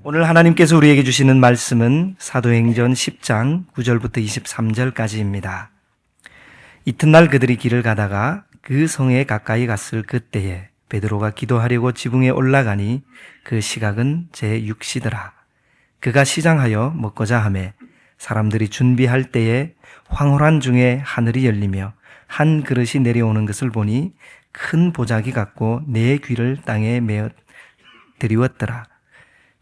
오늘 하나님께서 우리에게 주시는 말씀은 사도행전 10장 9절부터 23절까지입니다. 이튿날 그들이 길을 가다가 그 성에 가까이 갔을 그때에 베드로가 기도하려고 지붕에 올라가니 그 시각은 제6시더라. 그가 시장하여 먹고자 하매 사람들이 준비할 때에 황홀한 중에 하늘이 열리며 한 그릇이 내려오는 것을 보니 큰 보자기 같고 네 귀를 땅에 메어 드리웠더라.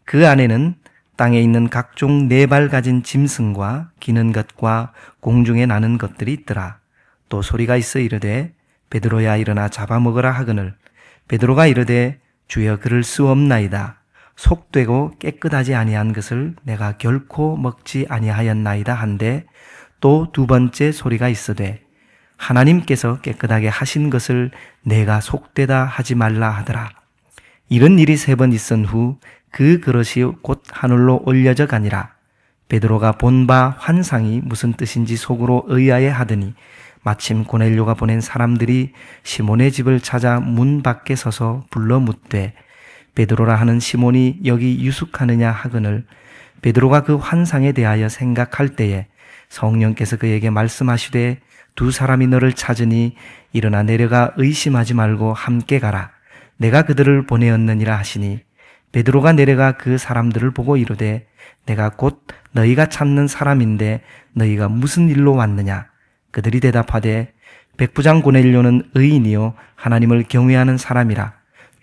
그 안에는 땅에 있는 각종 네 발 가진 짐승과 기는 것과 공중에 나는 것들이 있더라. 또 소리가 있어 이르되 베드로야 일어나 잡아먹으라 하거늘 베드로가 이르되 주여 그럴 수 없나이다. 속되고 깨끗하지 아니한 것을 내가 결코 먹지 아니하였나이다 한데 또 두 번째 소리가 있으되 하나님께서 깨끗하게 하신 것을 내가 속되다 하지 말라 하더라. 이런 일이 세 번 있은 후 그 그릇이 곧 하늘로 올려져 가니라. 베드로가 본 바 환상이 무슨 뜻인지 속으로 의아해 하더니 마침 고넬료가 보낸 사람들이 시몬의 집을 찾아 문 밖에 서서 불러 묻되 베드로라 하는 시몬이 여기 유숙하느냐 하거늘 베드로가 그 환상에 대하여 생각할 때에 성령께서 그에게 말씀하시되 두 사람이 너를 찾으니 일어나 내려가 의심하지 말고 함께 가라. 내가 그들을 보내었느니라 하시니 베드로가 내려가 그 사람들을 보고 이르되 내가 곧 너희가 찾는 사람인데 너희가 무슨 일로 왔느냐? 그들이 대답하되 백부장 고넬료는 의인이요 하나님을 경외하는 사람이라.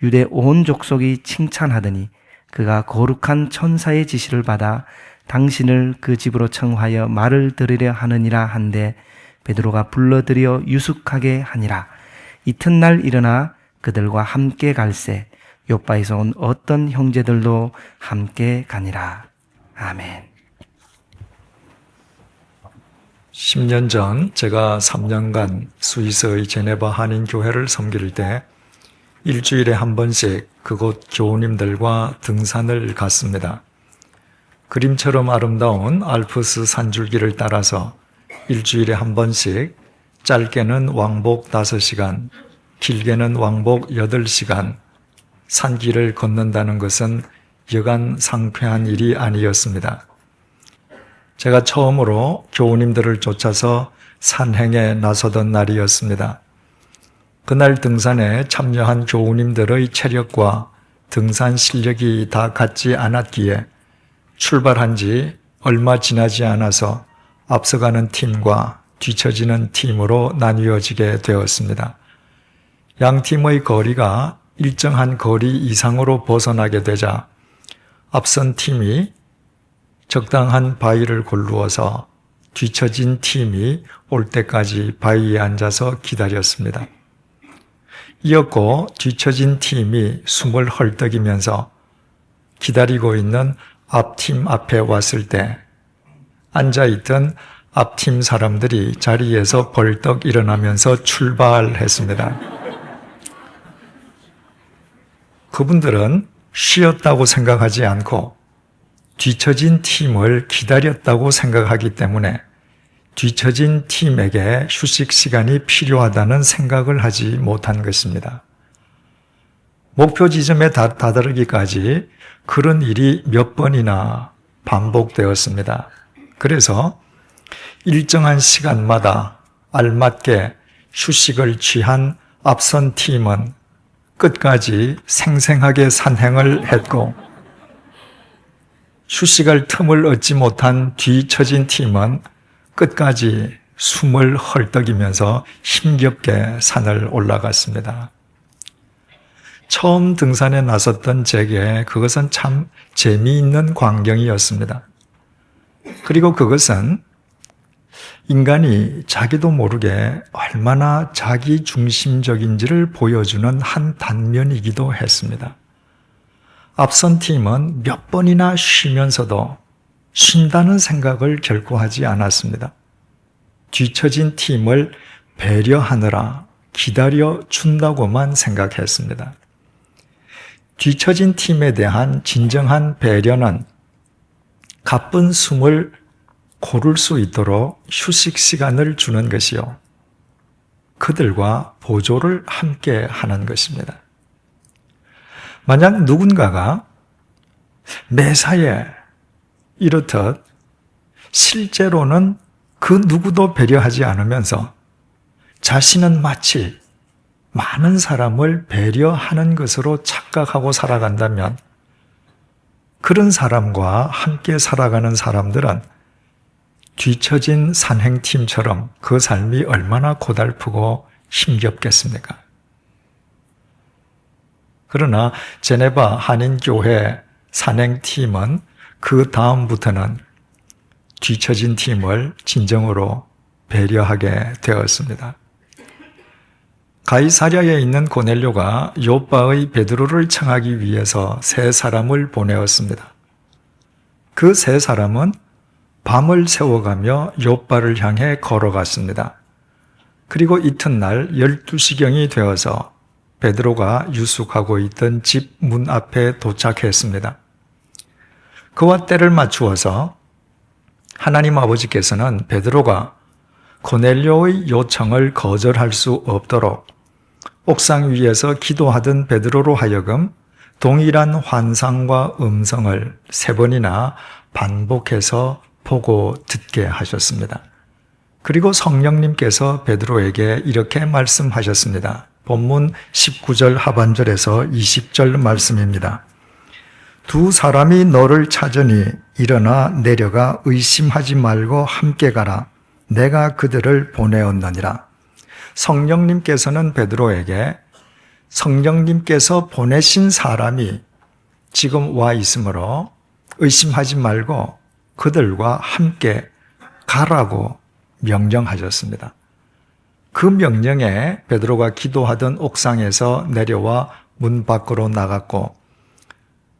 유대 온 족속이 칭찬하더니 그가 거룩한 천사의 지시를 받아 당신을 그 집으로 청하여 말을 들으려 하느니라 한데 베드로가 불러들여 유숙하게 하니라. 이튿날 일어나 그들과 함께 갈새 요바에서 온 어떤 형제들도 함께 가니라. 아멘. 10년 전 제가 3년간 스위스의 제네바 한인교회를 섬길 때 일주일에 한 번씩 그곳 교우님들과 등산을 갔습니다. 그림처럼 아름다운 알프스 산줄기를 따라서 일주일에 한 번씩 짧게는 왕복 5시간, 길게는 왕복 8시간 산길을 걷는다는 것은 여간 상쾌한 일이 아니었습니다. 제가 처음으로 교우님들을 쫓아서 산행에 나서던 날이었습니다. 그날 등산에 참여한 교우님들의 체력과 등산 실력이 다 같지 않았기에 출발한 지 얼마 지나지 않아서 앞서가는 팀과 뒤처지는 팀으로 나뉘어지게 되었습니다. 양 팀의 거리가 일정한 거리 이상으로 벗어나게 되자 앞선 팀이 적당한 바위를 골루어서 뒤처진 팀이 올 때까지 바위에 앉아서 기다렸습니다. 이었고 뒤처진 팀이 숨을 헐떡이면서 기다리고 있는 앞팀 앞에 왔을 때 앉아있던 앞팀 사람들이 자리에서 벌떡 일어나면서 출발했습니다. 그분들은 쉬었다고 생각하지 않고 뒤처진 팀을 기다렸다고 생각하기 때문에 뒤처진 팀에게 휴식 시간이 필요하다는 생각을 하지 못한 것입니다. 목표 지점에 다다르기까지 그런 일이 몇 번이나 반복되었습니다. 그래서 일정한 시간마다 알맞게 휴식을 취한 앞선 팀은 끝까지 생생하게 산행을 했고 휴식할 틈을 얻지 못한 뒤처진 팀은 끝까지 숨을 헐떡이면서 힘겹게 산을 올라갔습니다. 처음 등산에 나섰던 제게 그것은 참 재미있는 광경이었습니다. 그리고 그것은 인간이 자기도 모르게 얼마나 자기중심적인지를 보여주는 한 단면이기도 했습니다. 앞선 팀은 몇 번이나 쉬면서도 쉰다는 생각을 결코 하지 않았습니다. 뒤처진 팀을 배려하느라 기다려 준다고만 생각했습니다. 뒤처진 팀에 대한 진정한 배려는 가쁜 숨을 고를 수 있도록 휴식 시간을 주는 것이요. 그들과 보조를 함께 하는 것입니다. 만약 누군가가 매사에 이렇듯 실제로는 그 누구도 배려하지 않으면서 자신은 마치 많은 사람을 배려하는 것으로 착각하고 살아간다면 그런 사람과 함께 살아가는 사람들은 뒤처진 산행팀처럼 그 삶이 얼마나 고달프고 힘겹겠습니까? 그러나 제네바 한인교회 산행팀은 그 다음부터는 뒤처진 팀을 진정으로 배려하게 되었습니다. 가이사랴에 있는 고넬료가 요빠의 베드로를 청하기 위해서 세 사람을 보내었습니다. 그 세 사람은 밤을 새워가며 요빠를 향해 걸어갔습니다. 그리고 이튿날 12시경이 되어서 베드로가 유숙하고 있던 집 문 앞에 도착했습니다. 그와 때를 맞추어서 하나님 아버지께서는 베드로가 고넬료의 요청을 거절할 수 없도록 옥상 위에서 기도하던 베드로로 하여금 동일한 환상과 음성을 3번이나 반복해서 보고 듣게 하셨습니다. 그리고 성령님께서 베드로에게 이렇게 말씀하셨습니다. 본문 19절 하반절에서 20절 말씀입니다. 두 사람이 너를 찾으니 일어나 내려가 의심하지 말고 함께 가라. 내가 그들을 보내었느니라. 성령님께서는 베드로에게 성령님께서 보내신 사람이 지금 와 있으므로 의심하지 말고 그들과 함께 가라고 명령하셨습니다. 그 명령에 베드로가 기도하던 옥상에서 내려와 문 밖으로 나갔고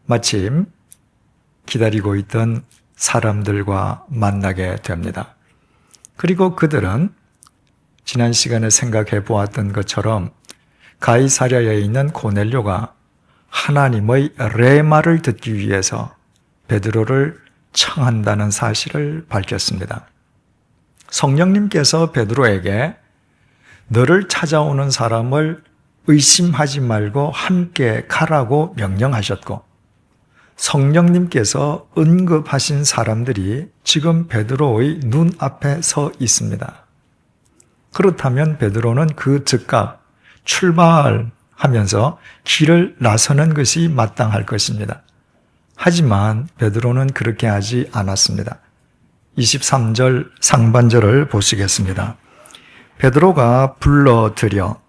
마침 기다리고 있던 사람들과 만나게 됩니다. 그리고 그들은 지난 시간에 생각해 보았던 것처럼 가이사랴에 있는 고넬료가 하나님의 레마를 듣기 위해서 베드로를 청한다는 사실을 밝혔습니다. 성령님께서 베드로에게 너를 찾아오는 사람을 의심하지 말고 함께 가라고 명령하셨고 성령님께서 언급하신 사람들이 지금 베드로의 눈앞에 서 있습니다. 그렇다면 베드로는 그 즉각 출발하면서 길을 나서는 것이 마땅할 것입니다. 하지만 베드로는 그렇게 하지 않았습니다. 23절 상반절을 보시겠습니다. 베드로가 불러들여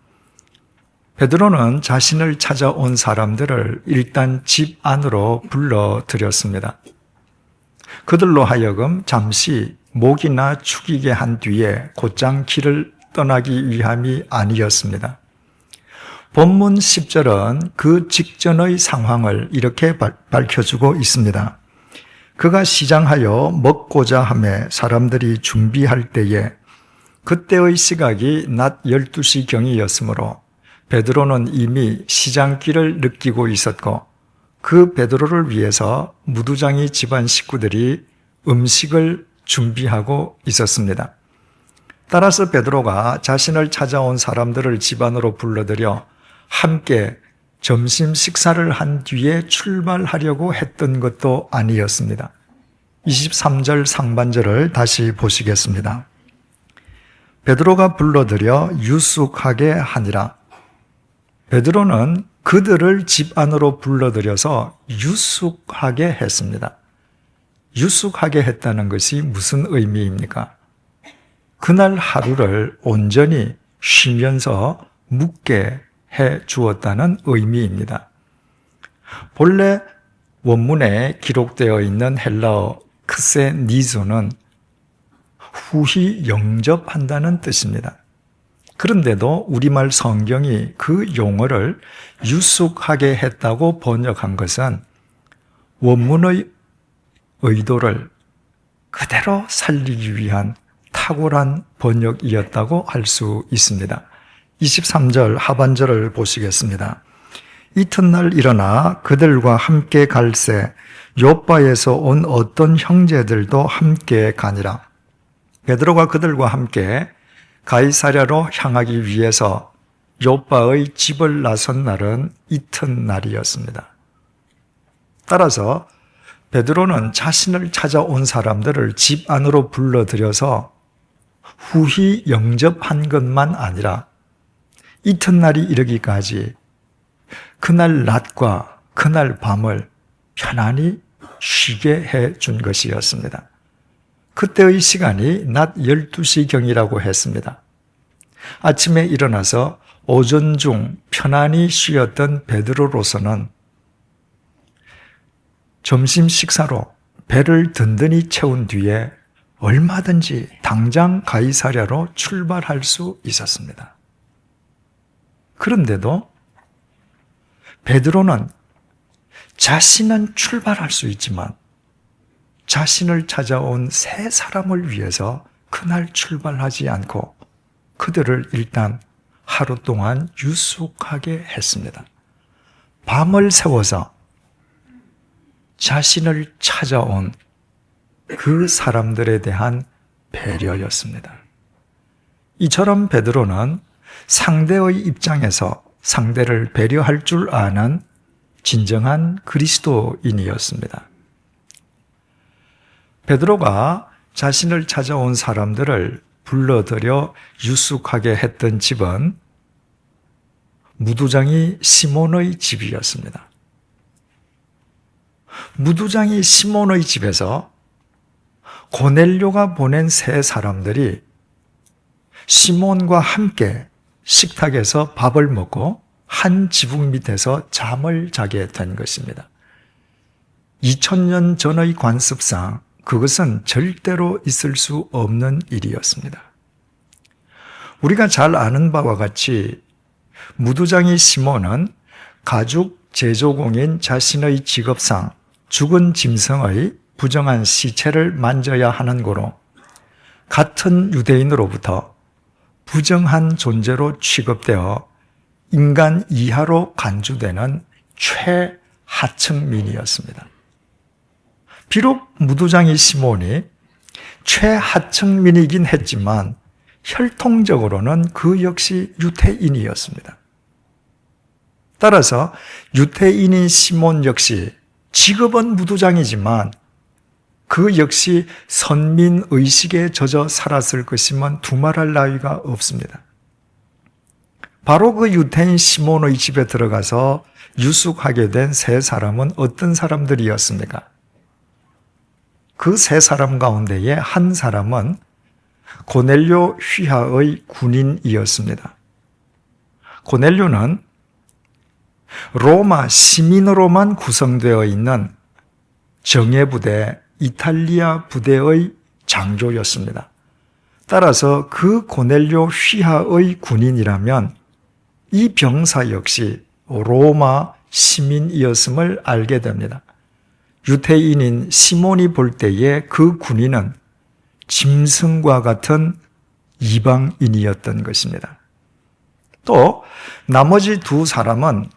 베드로는 자신을 찾아온 사람들을 일단 집 안으로 불러들였습니다. 그들로 하여금 잠시 목이나 축이게 한 뒤에 곧장 길을 떠나기 위함이 아니었습니다. 본문 10절은 그 직전의 상황을 이렇게 밝혀주고 있습니다. 그가 시장하여 먹고자 하매 사람들이 준비할 때에 그때의 시각이 낮 12시경이었으므로 베드로는 이미 시장길을 느끼고 있었고 그 베드로를 위해서 무두장이 집안 식구들이 음식을 준비하고 있었습니다. 따라서 베드로가 자신을 찾아온 사람들을 집 안으로 불러들여 함께 점심 식사를 한 뒤에 출발하려고 했던 것도 아니었습니다. 23절 상반절을 다시 보시겠습니다. 베드로가 불러들여 유숙하게 하니라. 베드로는 그들을 집 안으로 불러들여서 유숙하게 했습니다. 유숙하게 했다는 것이 무슨 의미입니까? 그날 하루를 온전히 쉬면서 묵게 해 주었다는 의미입니다. 본래 원문에 기록되어 있는 헬라어 크세니조는 후히 영접한다는 뜻입니다. 그런데도 우리말 성경이 그 용어를 유숙하게 했다고 번역한 것은 원문의 의도를 그대로 살리기 위한 탁월한 번역이었다고 할 수 있습니다. 23절 하반절을 보시겠습니다. 이튿날 일어나 그들과 함께 갈새 요빠에서 온 어떤 형제들도 함께 가니라. 베드로가 그들과 함께 가이사랴로 향하기 위해서 요빠의 집을 나선 날은 이튿날이었습니다. 따라서 베드로는 자신을 찾아온 사람들을 집 안으로 불러들여서 후히 영접한 것만 아니라 이튿날이 이르기까지 그날 낮과 그날 밤을 편안히 쉬게 해 준 것이었습니다. 그때의 시간이 낮 12시경이라고 했습니다. 아침에 일어나서 오전 중 편안히 쉬었던 베드로로서는 점심 식사로 배를 든든히 채운 뒤에 얼마든지 당장 가이사랴로 출발할 수 있었습니다. 그런데도 베드로는 자신은 출발할 수 있지만 자신을 찾아온 세 사람을 위해서 그날 출발하지 않고 그들을 일단 하루 동안 유숙하게 했습니다. 밤을 새워서 자신을 찾아온 그 사람들에 대한 배려였습니다. 이처럼 베드로는 상대의 입장에서 상대를 배려할 줄 아는 진정한 그리스도인이었습니다. 베드로가 자신을 찾아온 사람들을 불러들여 유숙하게 했던 집은 무두장이 시몬의 집이었습니다. 무두장이 시몬의 집에서 고넬료가 보낸 세 사람들이 시몬과 함께 식탁에서 밥을 먹고 한 지붕 밑에서 잠을 자게 된 것입니다. 2000년 전의 관습상 그것은 절대로 있을 수 없는 일이었습니다. 우리가 잘 아는 바와 같이 무두장이 시몬은 가죽 제조공인 자신의 직업상 죽은 짐승의 부정한 시체를 만져야 하는 고로 같은 유대인으로부터 부정한 존재로 취급되어 인간 이하로 간주되는 최하층민이었습니다. 비록 무두장이 시몬이 최하층민이긴 했지만 혈통적으로는 그 역시 유태인이었습니다. 따라서 유태인인 시몬 역시 직업은 무두장이지만 그 역시 선민의식에 젖어 살았을 것이면 두말할 나위가 없습니다. 바로 그 유태인 시몬의 집에 들어가서 유숙하게 된 세 사람은 어떤 사람들이었습니까? 그 세 사람 가운데에 한 사람은 고넬료 휘하의 군인이었습니다. 고넬료는 로마 시민으로만 구성되어 있는 정예부대 이탈리아 부대의 장교였습니다. 따라서 그 고넬료 휘하의 군인이라면 이 병사 역시 로마 시민이었음을 알게 됩니다. 유태인인 시몬이 볼 때에 그 군인은 짐승과 같은 이방인이었던 것입니다. 또 나머지 두 사람은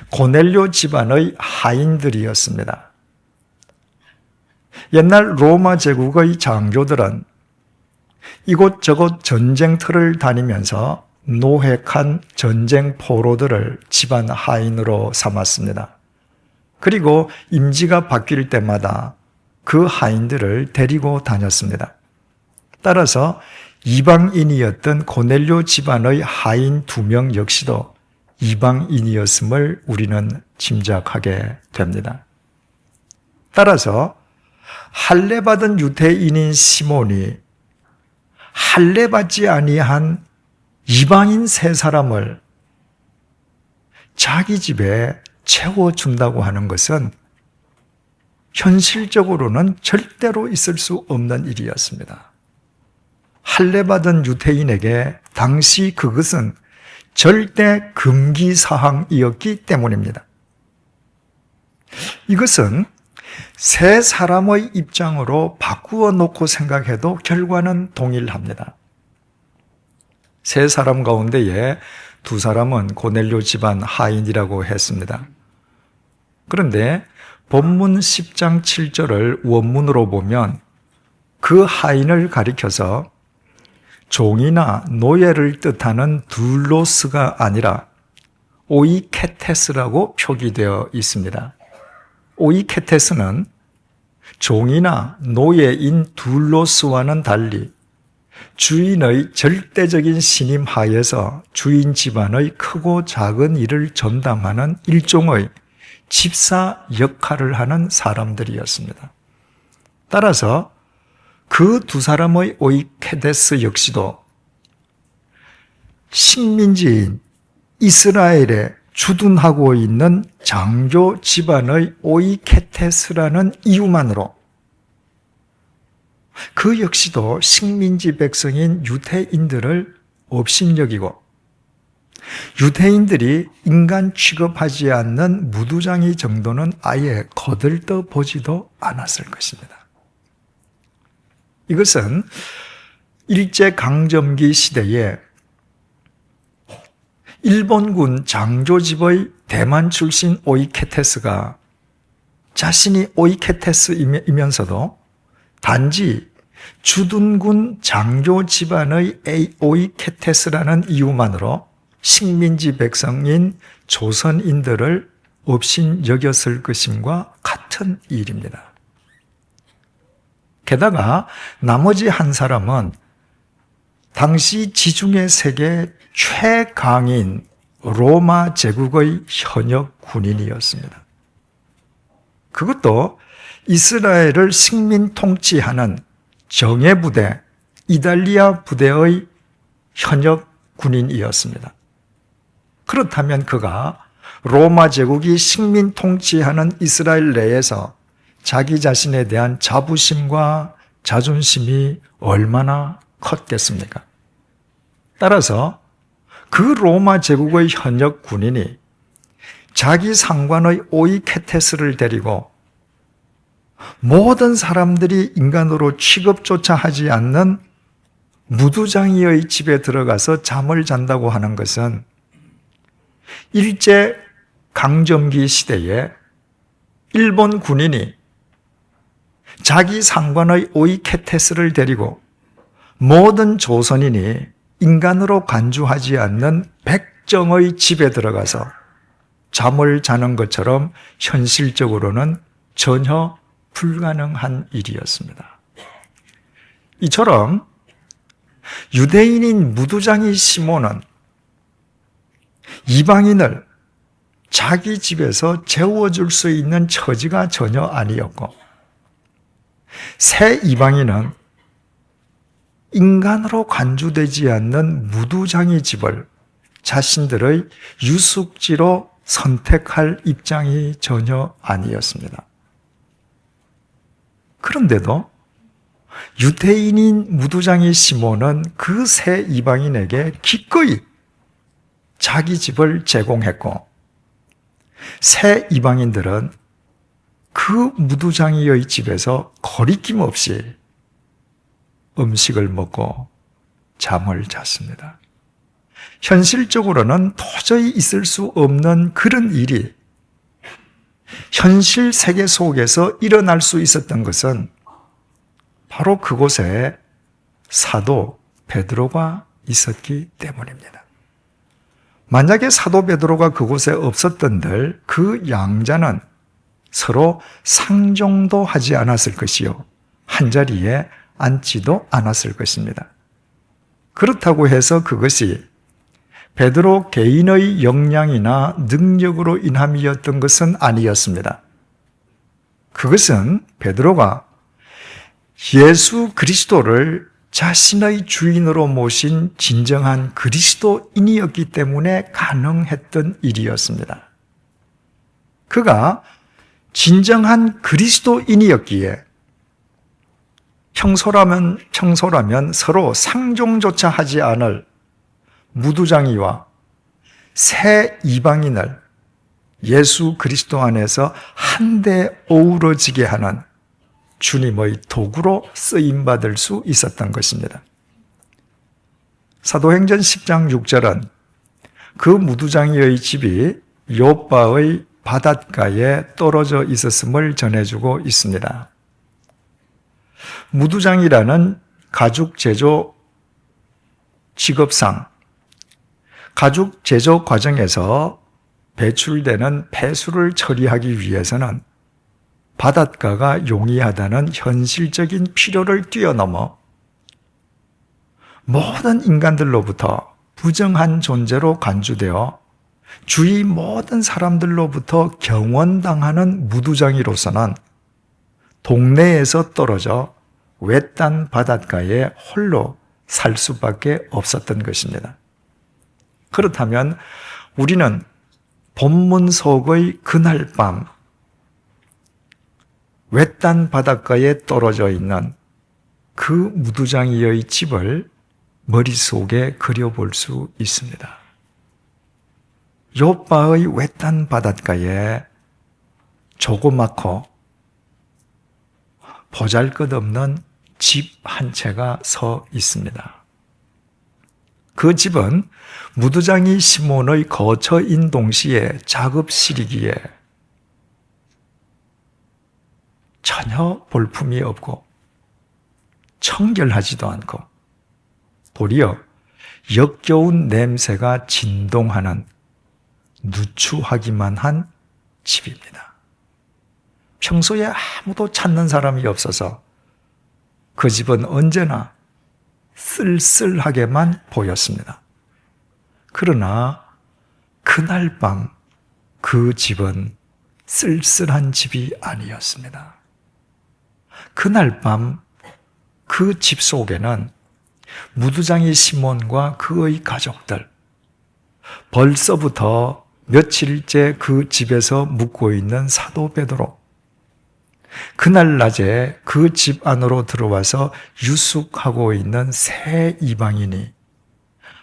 고넬료 집안의 하인들이었습니다. 옛날 로마 제국의 장교들은 이곳저곳 전쟁터를 다니면서 노획한 전쟁 포로들을 집안 하인으로 삼았습니다. 그리고 임지가 바뀔 때마다 그 하인들을 데리고 다녔습니다. 따라서 이방인이었던 고넬료 집안의 하인 2명 역시도 이방인이었음을 우리는 짐작하게 됩니다. 따라서 할례받은 유태인인 시몬이 할례받지 아니한 이방인 세 사람을 자기 집에 채워준다고 하는 것은 현실적으로는 절대로 있을 수 없는 일이었습니다. 할례받은 유태인에게 당시 그것은 절대 금기사항이었기 때문입니다. 이것은 세 사람의 입장으로 바꾸어 놓고 생각해도 결과는 동일합니다. 세 사람 가운데에 두 사람은 고넬료 집안 하인이라고 했습니다. 그런데 본문 10장 7절을 원문으로 보면 그 하인을 가리켜서 종이나 노예를 뜻하는 둘로스가 아니라 오이케테스라고 표기되어 있습니다. 오이케테스는 종이나 노예인 둘로스와는 달리 주인의 절대적인 신임 하에서 주인 집안의 크고 작은 일을 전담하는 일종의 집사 역할을 하는 사람들이었습니다. 따라서 그 두 사람의 오이케데스 역시도 식민지인 이스라엘에 주둔하고 있는 장교 집안의 오이케테스라는 이유만으로 그 역시도 식민지 백성인 유대인들을 업신여기고 유대인들이 인간 취급하지 않는 무두장이 정도는 아예 거들떠 보지도 않았을 것입니다. 이것은 일제강점기 시대에 일본군 장조집의 대만 출신 오이케테스가 자신이 오이케테스이면서도 단지 주둔군 장교 집안의 오이케테스라는 이유만으로 식민지 백성인 조선인들을 업신여겼을 것임과 같은 일입니다. 게다가 나머지 한 사람은 당시 지중해 세계 최강인 로마 제국의 현역 군인이었습니다. 그것도 이스라엘을 식민 통치하는 정예부대, 이달리아 부대의 현역 군인이었습니다. 그렇다면 그가 로마 제국이 식민 통치하는 이스라엘 내에서 자기 자신에 대한 자부심과 자존심이 얼마나 컸겠습니까? 따라서 그 로마 제국의 현역 군인이 자기 상관의 오이케테스를 데리고 모든 사람들이 인간으로 취급조차 하지 않는 무두장이의 집에 들어가서 잠을 잔다고 하는 것은 일제 강점기 시대에 일본 군인이 자기 상관의 오이케테스를 데리고 모든 조선인이 인간으로 간주하지 않는 백정의 집에 들어가서 잠을 자는 것처럼 현실적으로는 전혀 불가능한 일이었습니다. 이처럼 유대인인 무두장이 시몬은 이방인을 자기 집에서 재워줄 수 있는 처지가 전혀 아니었고, 새 이방인은 인간으로 간주되지 않는 무두장이 집을 자신들의 유숙지로 선택할 입장이 전혀 아니었습니다. 그런데도 유대인인 무두장이 시몬은 그 새 이방인에게 기꺼이 자기 집을 제공했고, 새 이방인들은 그 무두장이의 집에서 거리낌 없이 음식을 먹고 잠을 잤습니다. 현실적으로는 도저히 있을 수 없는 그런 일이 현실 세계 속에서 일어날 수 있었던 것은 바로 그곳에 사도 베드로가 있었기 때문입니다. 만약에 사도 베드로가 그곳에 없었던들 그 양자는 서로 상종도 하지 않았을 것이요, 한자리에 앉지도 않았을 것입니다. 그렇다고 해서 그것이 베드로 개인의 역량이나 능력으로 인함이었던 것은 아니었습니다. 그것은 베드로가 예수 그리스도를 자신의 주인으로 모신 진정한 그리스도인이었기 때문에 가능했던 일이었습니다. 그가 진정한 그리스도인이었기에 평소라면 서로 상종조차 하지 않을 무두장이와 새 이방인을 예수 그리스도 안에서 한데 어우러지게 하는 주님의 도구로 쓰임받을 수 있었던 것입니다. 사도행전 10장 6절은 그 무두장이의 집이 요빠의 바닷가에 떨어져 있었음을 전해주고 있습니다. 무두장이라는 가죽 제조 직업상, 가죽 제조 과정에서 배출되는 폐수를 처리하기 위해서는 바닷가가 용이하다는 현실적인 필요를 뛰어넘어 모든 인간들로부터 부정한 존재로 간주되어 주위 모든 사람들로부터 경원당하는 무두장이로서는 동네에서 떨어져 외딴 바닷가에 홀로 살 수밖에 없었던 것입니다. 그렇다면 우리는 본문 속의 그날 밤 외딴 바닷가에 떨어져 있는 그 무두장이의 집을 머릿속에 그려볼 수 있습니다. 욥바의 외딴 바닷가에 조그맣고 보잘것없는 집 한 채가 서 있습니다. 그 집은 무두장이 시몬의 거처인 동시에 작업실이기에 전혀 볼품이 없고 청결하지도 않고 도리어 역겨운 냄새가 진동하는 누추하기만 한 집입니다. 평소에 아무도 찾는 사람이 없어서 그 집은 언제나 쓸쓸하게만 보였습니다. 그러나 그날 밤 그 집은 쓸쓸한 집이 아니었습니다. 그날 밤 그 집 속에는 무두장이 시몬과 그의 가족들, 벌써부터 며칠째 그 집에서 묵고 있는 사도 베드로, 그날 낮에 그 집 안으로 들어와서 유숙하고 있는 새 이방인이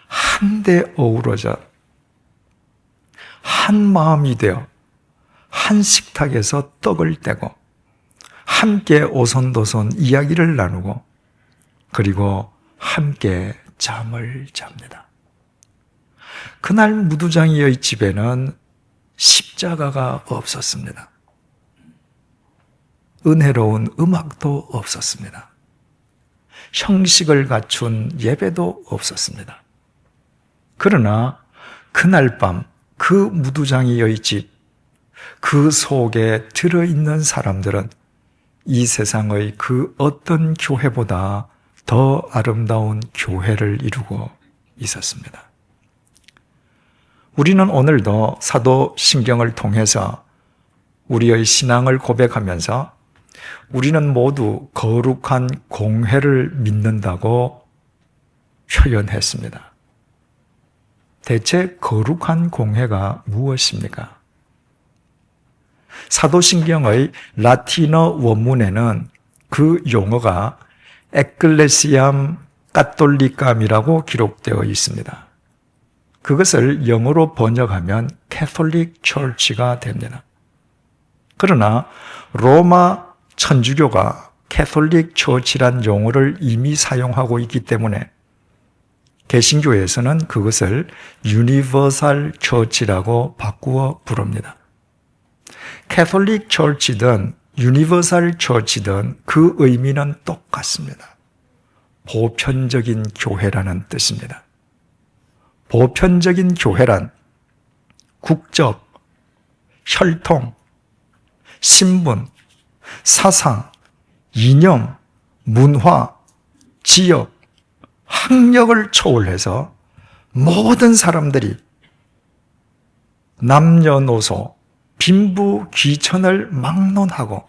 한데 어우러져 한 마음이 되어 한 식탁에서 떡을 떼고 함께 오손도손 이야기를 나누고 그리고 함께 잠을 잡니다. 그날 무두장이의 집에는 십자가가 없었습니다. 은혜로운 음악도 없었습니다. 형식을 갖춘 예배도 없었습니다. 그러나 그날 밤 그 무두장이의 집, 그 속에 들어있는 사람들은 이 세상의 그 어떤 교회보다 더 아름다운 교회를 이루고 있었습니다. 우리는 오늘도 사도신경을 통해서 우리의 신앙을 고백하면서 우리는 모두 거룩한 공회를 믿는다고 표현했습니다. 대체 거룩한 공회가 무엇입니까? 사도신경의 라틴어 원문에는 그 용어가 에클레시암 카톨리감이라고 기록되어 있습니다. 그것을 영어로 번역하면 캐톨릭 처치가 됩니다. 그러나 로마 천주교가 캐톨릭 처치란 용어를 이미 사용하고 있기 때문에 개신교에서는 그것을 유니버설 처치라고 바꾸어 부릅니다. 캐톨릭 처치든 유니버설 처치든 그 의미는 똑같습니다. 보편적인 교회라는 뜻입니다. 보편적인 교회란 국적, 혈통, 신분, 사상, 이념, 문화, 지역, 학력을 초월해서 모든 사람들이 남녀노소, 빈부, 귀천을 막론하고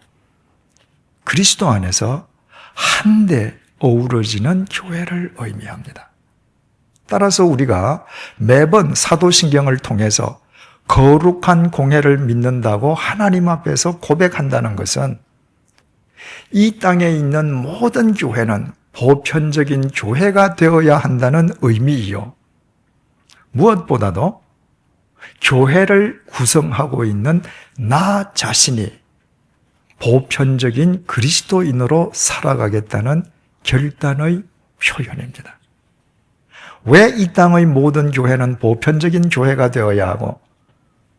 그리스도 안에서 한데 어우러지는 교회를 의미합니다. 따라서 우리가 매번 사도신경을 통해서 거룩한 공회를 믿는다고 하나님 앞에서 고백한다는 것은 이 땅에 있는 모든 교회는 보편적인 교회가 되어야 한다는 의미이요. 무엇보다도 교회를 구성하고 있는 나 자신이 보편적인 그리스도인으로 살아가겠다는 결단의 표현입니다. 왜 이 땅의 모든 교회는 보편적인 교회가 되어야 하고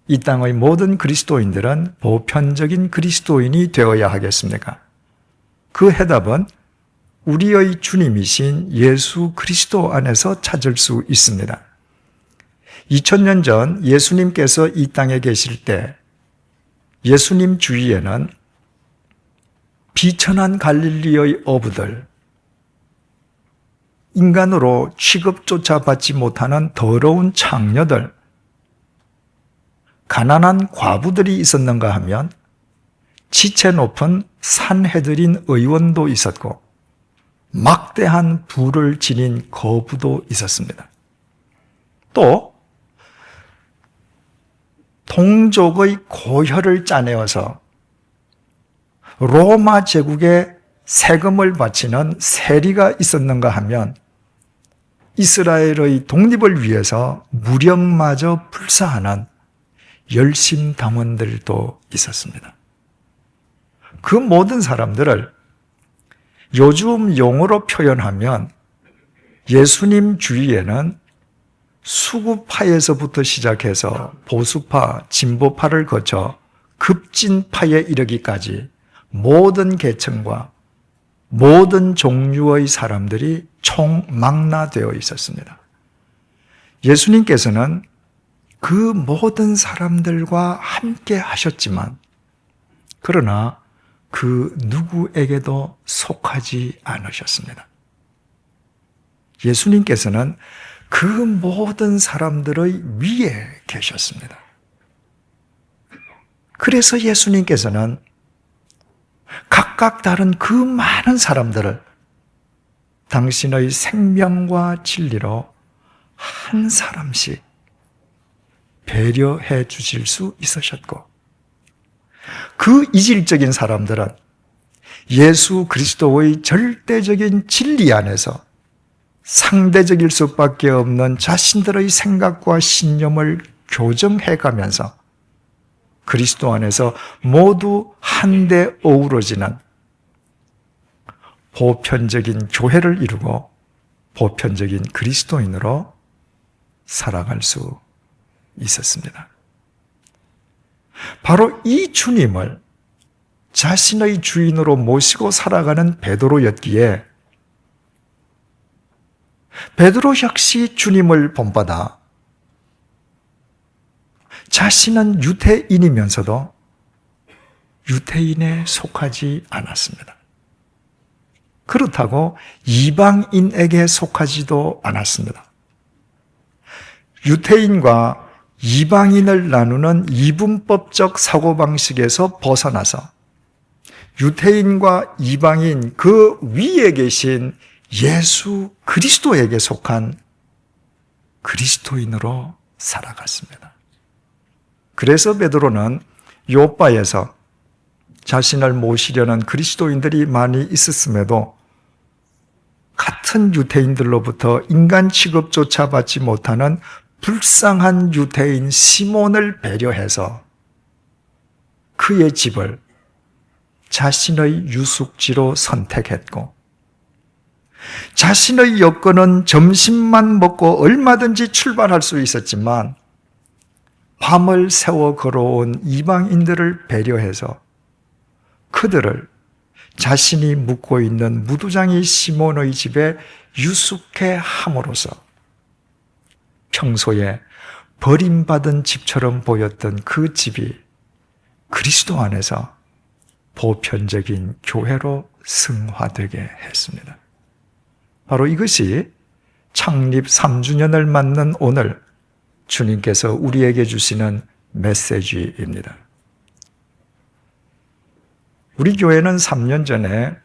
이 땅의 모든 그리스도인들은 보편적인 그리스도인이 되어야 하겠습니까? 그 해답은 우리의 주님이신 예수 그리스도 안에서 찾을 수 있습니다. 2000년 전 예수님께서 이 땅에 계실 때 예수님 주위에는 비천한 갈릴리의 어부들, 인간으로 취급조차 받지 못하는 더러운 창녀들, 가난한 과부들이 있었는가 하면 지체 높은 산헤드린 의원도 있었고 막대한 부를 지닌 거부도 있었습니다. 또 동족의 고혈을 짜내어서 로마 제국에 세금을 바치는 세리가 있었는가 하면 이스라엘의 독립을 위해서 무력마저 불사하는 열심당원들도 있었습니다. 그 모든 사람들을 요즘 용어로 표현하면 예수님 주위에는 수구파에서부터 시작해서 보수파, 진보파를 거쳐 급진파에 이르기까지 모든 계층과 모든 종류의 사람들이 총망라되어 있었습니다. 예수님께서는 그 모든 사람들과 함께 하셨지만 그러나 그 누구에게도 속하지 않으셨습니다. 예수님께서는 그 모든 사람들의 위에 계셨습니다. 그래서 예수님께서는 각각 다른 그 많은 사람들을 당신의 생명과 진리로 한 사람씩 배려해 주실 수 있으셨고, 그 이질적인 사람들은 예수 그리스도의 절대적인 진리 안에서 상대적일 수밖에 없는 자신들의 생각과 신념을 교정해 가면서 그리스도 안에서 모두 한데 어우러지는 보편적인 교회를 이루고 보편적인 그리스도인으로 살아갈 수 있었습니다. 바로 이 주님을 자신의 주인으로 모시고 살아가는 베드로였기에 베드로 역시 주님을 본받아 자신은 유대인이면서도 유대인에 속하지 않았습니다. 그렇다고 이방인에게 속하지도 않았습니다. 유대인과 이방인을 나누는 이분법적 사고방식에서 벗어나서 유대인과 이방인 그 위에 계신 예수 그리스도에게 속한 그리스도인으로 살아갔습니다. 그래서 베드로는 요바에서 자신을 모시려는 그리스도인들이 많이 있었음에도 같은 유대인들로부터 인간 취급조차 받지 못하는 불쌍한 유대인 시몬을 배려해서 그의 집을 자신의 유숙지로 선택했고, 자신의 여건은 점심만 먹고 얼마든지 출발할 수 있었지만 밤을 새워 걸어온 이방인들을 배려해서 그들을 자신이 묵고 있는 무두장이 시몬의 집에 유숙해 함으로써 평소에 버림받은 집처럼 보였던 그 집이 그리스도 안에서 보편적인 교회로 승화되게 했습니다. 바로 이것이 창립 3주년을 맞는 오늘 주님께서 우리에게 주시는 메시지입니다. 우리 교회는 3년 전에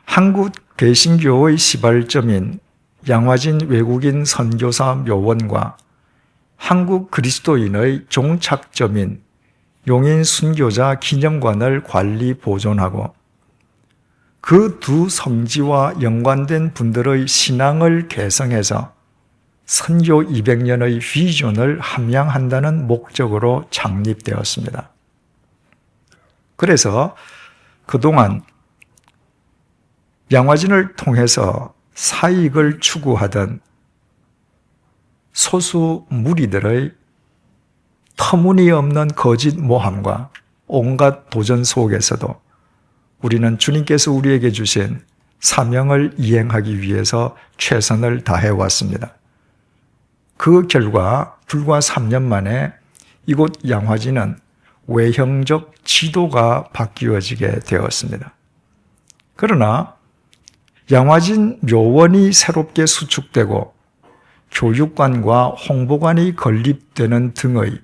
한국 개신교의 시발점인 양화진 외국인 선교사 묘원과 한국 그리스도인의 종착점인 용인 순교자 기념관을 관리 보존하고 그 두 성지와 연관된 분들의 신앙을 개성해서 선교 200년의 비전을 함양한다는 목적으로 창립되었습니다. 그래서 그동안 양화진을 통해서 사익을 추구하던 소수 무리들의 터무니없는 거짓 모함과 온갖 도전 속에서도 우리는 주님께서 우리에게 주신 사명을 이행하기 위해서 최선을 다해왔습니다. 그 결과 불과 3년 만에 이곳 양화진은 외형적 지도가 바뀌어지게 되었습니다. 그러나 양화진 묘원이 새롭게 수축되고 교육관과 홍보관이 건립되는 등의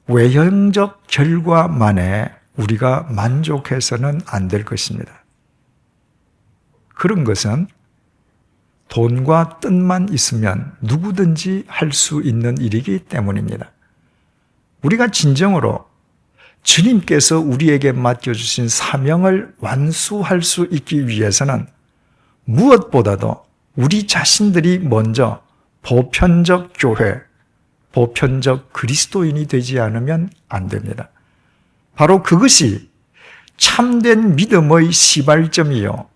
외형적 결과만에 우리가 만족해서는 안 될 것입니다. 그런 것은 돈과 뜻만 있으면 누구든지 할 수 있는 일이기 때문입니다. 우리가 진정으로 주님께서 우리에게 맡겨주신 사명을 완수할 수 있기 위해서는 무엇보다도 우리 자신들이 먼저 보편적 교회, 보편적 그리스도인이 되지 않으면 안 됩니다. 바로 그것이 참된 믿음의 시발점이요,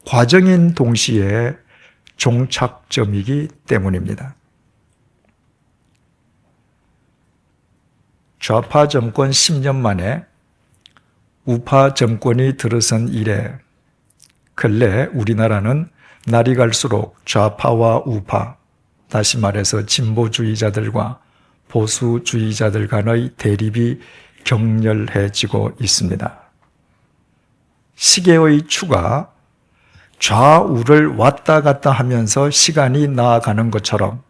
과정인 동시에 종착점이기 때문입니다. 좌파 정권 10년 만에 우파 정권이 들어선 이래 근래 우리나라는 날이 갈수록 좌파와 우파, 다시 말해서 진보주의자들과 보수주의자들 간의 대립이 격렬해지고 있습니다. 시계의 추가 좌우를 왔다 갔다 하면서 시간이 나아가는 것처럼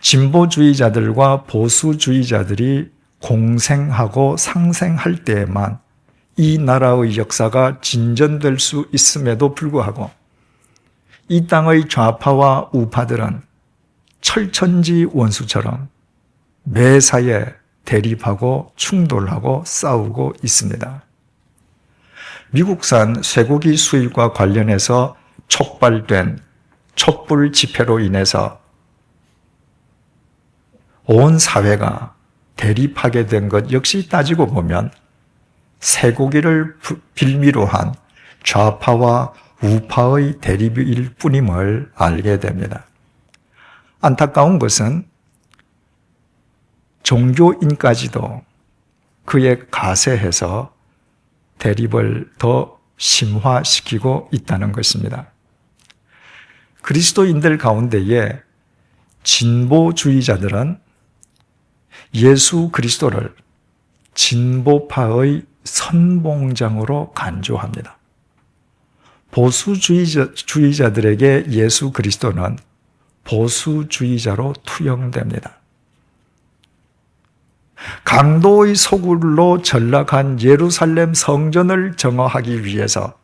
진보주의자들과 보수주의자들이 공생하고 상생할 때에만 이 나라의 역사가 진전될 수 있음에도 불구하고 이 땅의 좌파와 우파들은 철천지 원수처럼 매사에 대립하고 충돌하고 싸우고 있습니다. 미국산 쇠고기 수입과 관련해서 촉발된 촛불 집회로 인해서 온 사회가 대립하게 된 것 역시 따지고 보면 쇠고기를 빌미로 한 좌파와 우파의 대립일 뿐임을 알게 됩니다. 안타까운 것은 종교인까지도 그에 가세해서 대립을 더 심화시키고 있다는 것입니다. 그리스도인들 가운데에 진보주의자들은 예수 그리스도를 진보파의 선봉장으로 간주합니다. 보수주의자들에게 예수 그리스도는 보수주의자로 투영됩니다. 강도의 소굴로 전락한 예루살렘 성전을 정화하기 위해서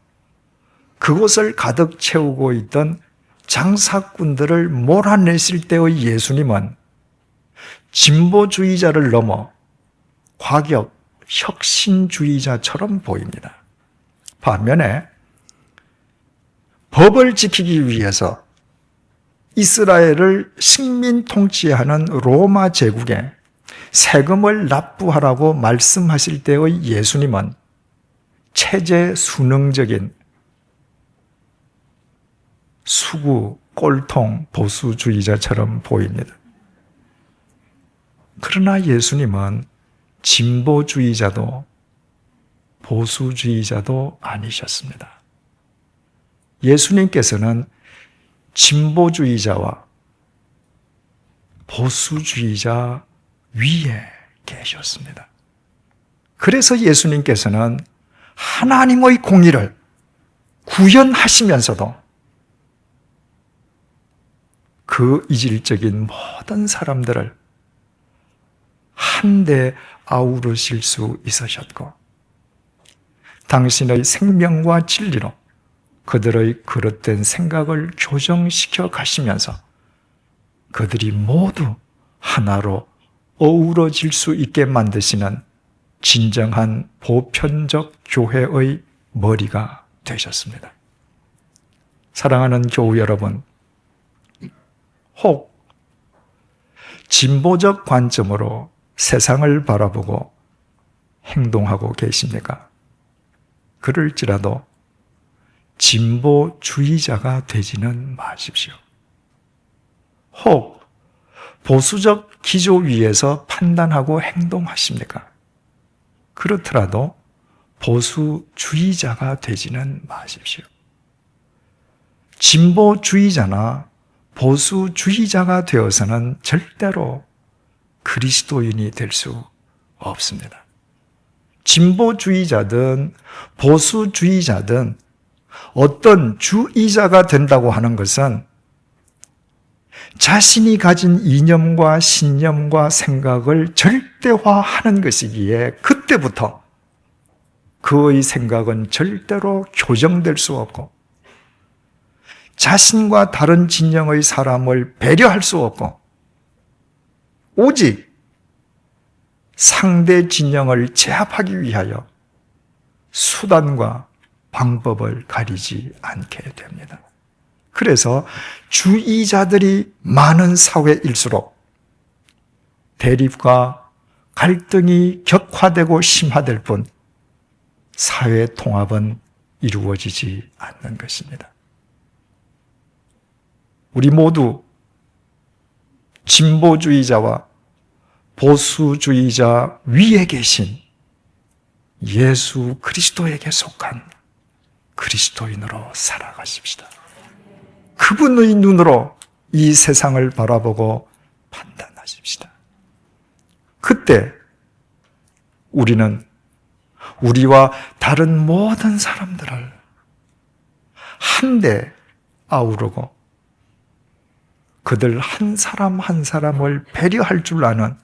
그곳을 가득 채우고 있던 장사꾼들을 몰아내실 때의 예수님은 진보주의자를 넘어 과격 혁신주의자처럼 보입니다. 반면에 법을 지키기 위해서 이스라엘을 식민 통치하는 로마 제국에 세금을 납부하라고 말씀하실 때의 예수님은 체제 순응적인 수구 꼴통 보수주의자처럼 보입니다. 그러나 예수님은 진보주의자도 보수주의자도 아니셨습니다. 예수님께서는 진보주의자와 보수주의자 위에 계셨습니다. 그래서 예수님께서는 하나님의 공의를 구현하시면서도 그 이질적인 모든 사람들을 한데 아우르실 수 있으셨고 당신의 생명과 진리로 그들의 그릇된 생각을 교정시켜 가시면서 그들이 모두 하나로 어우러질 수 있게 만드시는 진정한 보편적 교회의 머리가 되셨습니다. 사랑하는 교우 여러분, 혹 진보적 관점으로 세상을 바라보고 행동하고 계십니까? 그럴지라도 진보주의자가 되지는 마십시오. 혹 보수적 기조 위에서 판단하고 행동하십니까? 그렇더라도 보수주의자가 되지는 마십시오. 진보주의자나 보수주의자가 되어서는 절대로 그리스도인이 될 수 없습니다. 진보주의자든 보수주의자든 어떤 주의자가 된다고 하는 것은 자신이 가진 이념과 신념과 생각을 절대화하는 것이기에 그때부터 그의 생각은 절대로 교정될 수 없고 자신과 다른 진영의 사람을 배려할 수 없고 오직 상대 진영을 제압하기 위하여 수단과 방법을 가리지 않게 됩니다. 그래서 주의자들이 많은 사회일수록 대립과 갈등이 격화되고 심화될 뿐 사회 통합은 이루어지지 않는 것입니다. 우리 모두 진보주의자와 보수주의자 위에 계신 예수 그리스도에게 속한 그리스도인으로 살아가십시다. 그분의 눈으로 이 세상을 바라보고 판단하십시다. 그때 우리는 우리와 다른 모든 사람들을 한데 아우르고 그들 한 사람 한 사람을 배려할 줄 아는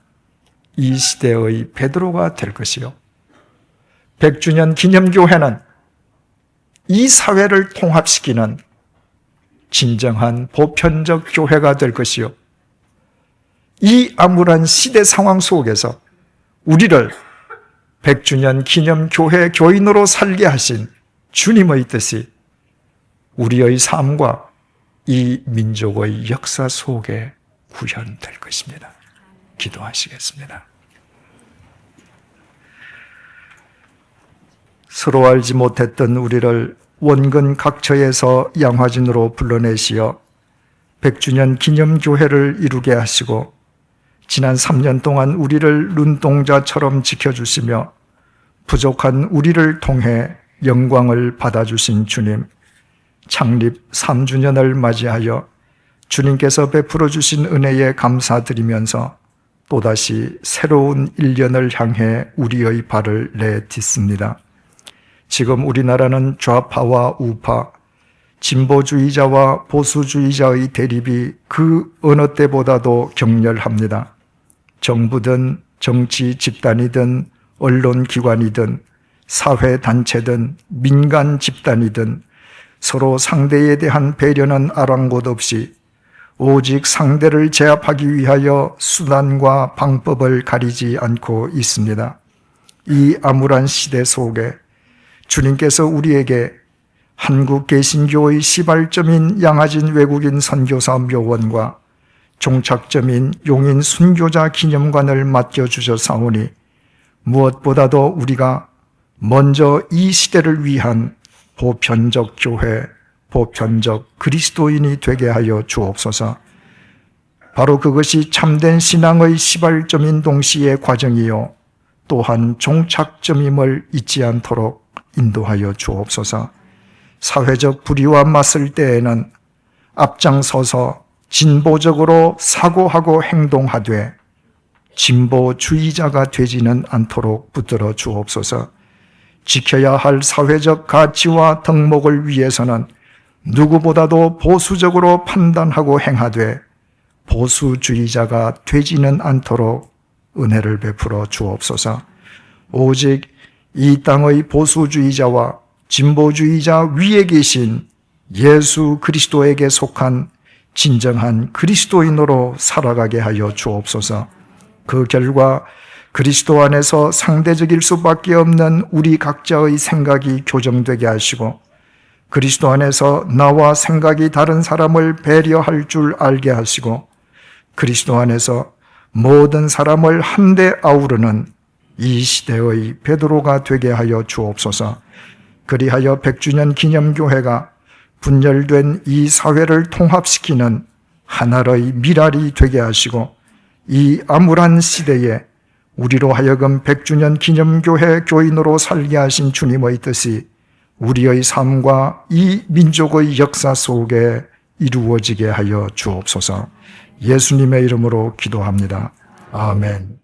이 시대의 베드로가 될 것이요. 100주년 기념교회는 이 사회를 통합시키는 진정한 보편적 교회가 될 것이요. 이 암울한 시대 상황 속에서 우리를 100주년 기념교회 교인으로 살게 하신 주님의 뜻이 우리의 삶과 이 민족의 역사 속에 구현될 것입니다. 기도하시겠습니다. 서로 알지 못했던 우리를 원근 각처에서 양화진으로 불러내시어 100주년 기념교회를 이루게 하시고 지난 3년 동안 우리를 눈동자처럼 지켜주시며 부족한 우리를 통해 영광을 받아주신 주님, 창립 3주년을 맞이하여 주님께서 베풀어 주신 은혜에 감사드리면서 또다시 새로운 1년을 향해 우리의 발을 내딛습니다. 지금 우리나라는 좌파와 우파, 진보주의자와 보수주의자의 대립이 그 어느 때보다도 격렬합니다. 정부든 정치 집단이든 언론기관이든 사회단체든 민간 집단이든 서로 상대에 대한 배려는 아랑곳 없이 오직 상대를 제압하기 위하여 수단과 방법을 가리지 않고 있습니다. 이 암울한 시대 속에 주님께서 우리에게 한국 개신교의 시발점인 양화진 외국인 선교사 묘원과 종착점인 용인 순교자 기념관을 맡겨주셨사오니 무엇보다도 우리가 먼저 이 시대를 위한 보편적 교회, 보편적 그리스도인이 되게 하여 주옵소서. 바로 그것이 참된 신앙의 시발점인 동시에 과정이요 또한 종착점임을 잊지 않도록 인도하여 주옵소서. 사회적 불의와 맞설 때에는 앞장서서 진보적으로 사고하고 행동하되 진보주의자가 되지는 않도록 붙들어 주옵소서. 지켜야 할 사회적 가치와 덕목을 위해서는 누구보다도 보수적으로 판단하고 행하되 보수주의자가 되지는 않도록 은혜를 베풀어 주옵소서. 오직 이 땅의 보수주의자와 진보주의자 위에 계신 예수 그리스도에게 속한 진정한 그리스도인으로 살아가게 하여 주옵소서. 그 결과 그리스도 안에서 상대적일 수밖에 없는 우리 각자의 생각이 교정되게 하시고 그리스도 안에서 나와 생각이 다른 사람을 배려할 줄 알게 하시고 그리스도 안에서 모든 사람을 한데 아우르는 이 시대의 베드로가 되게 하여 주옵소서. 그리하여 100주년 기념교회가 분열된 이 사회를 통합시키는 하나의 미랄이 되게 하시고 이 암울한 시대에 우리로 하여금 100주년 기념교회 교인으로 살게 하신 주님의 뜻이 우리의 삶과 이 민족의 역사 속에 이루어지게 하여 주옵소서. 예수님의 이름으로 기도합니다. 아멘.